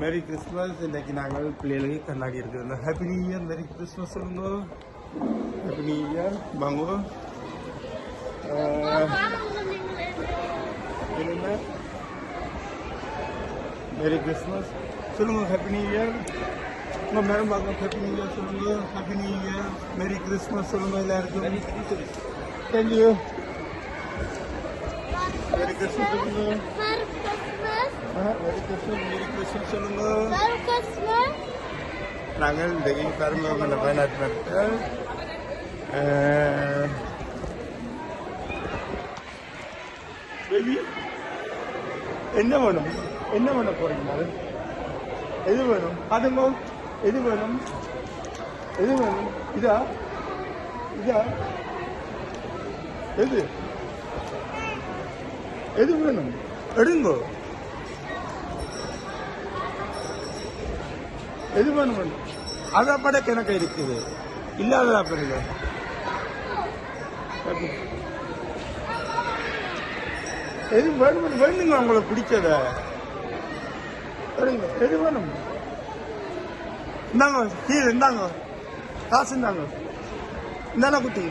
Merry Christmas. இன்னைக்கு நாங்கள் பிள்ளைகளுக்கு கண்ணாடி இருக்கிறோம். Happy new year, merry Christmas சொல்லுங்க. ஹாப்பி நியூ இயர் வாங்க. என்ன மேரி கிறிஸ்மஸ் சொல்லுங்க. Happy new year. உங்கள் மேடம் பார்க்க ஹாப்பி நியூ இயர் சொல்லுங்க. Happy new year, merry Christmas சொல்லுங்க எல்லாருக்கும். தேங்க்யூ. மேரி கிறிஸ்மஸ் சொல்லுங்க. மேரி கிறிஸ்மஸ், மேரி கிறிஸ்மஸ் சொல்லுங்க. நாங்கள் இந்த பெரும்பாலும் வயநாட்டில் பேபி என்ன வேணும், என்ன பண்ண போறீங்க? எது வேணும் அதுங்க? எது வேணும், எது வேணும்? இதா இதா எது எது வேணும் எடுங்கோ. எது வேணும்? அதை பட கணக்கு இருக்குது, இல்லாததா பெருங்க. எது வேணும் வேணுங்க உங்களுக்கு பிடிச்சத எது வேணும்? இந்தாங்க கீழே, இந்தாங்க காசு, இந்தாங்க இந்தாண்ணா குட்டி.